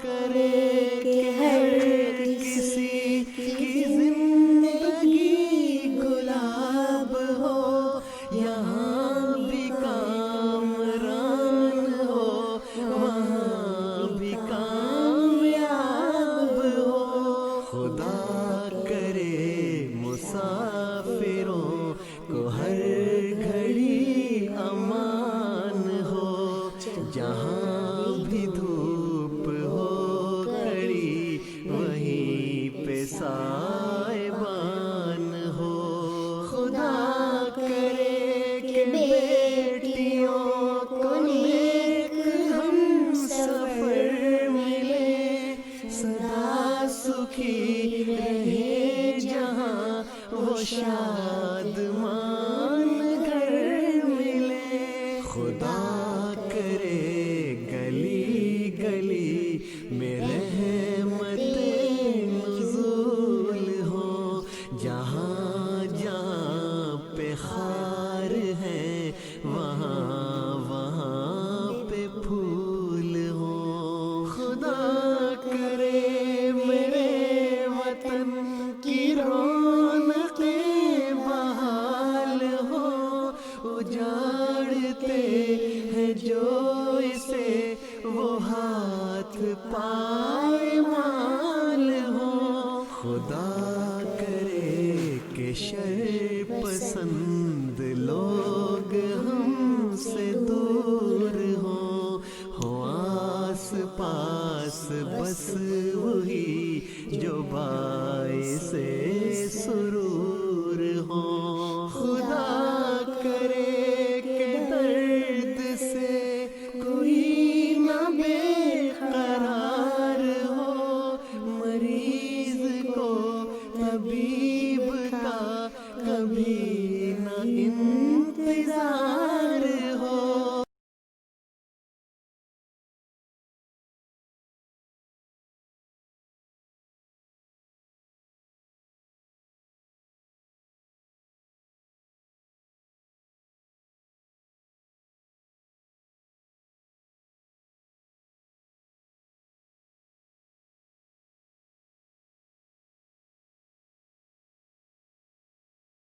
کرے کہ ہر کسی کی زندگی گلاب ہو، یہاں بھی کامران ہو، وہاں بھی کامیاب ہو۔ خدا کرے مسافروں کو ہر گھڑی امان ہو، جہاں بھی دھوپ ہو کڑی وہیں پہ سائبان ہو۔ خدا کرے کہ بیٹیوں کو نیک ہم سفر ملے، سدا سکھی رہے جہاں وہ شادمان گھر ملے۔ خدا کرے گلی گلی میں رحمت نزول ہو، جہاں جہاں پہ خار ہے وہاں وہاں پہ پھول ہو۔ خدا کرے میرے وطن کی رونقیں بحال ہو، اجاڑتے ہیں جو اسے وہ ہاتھ پائمال ہو۔ خدا کرے کہ شر پسند لوگ ہم سے دور ہو آس پاس بس وہی جو باعث سرور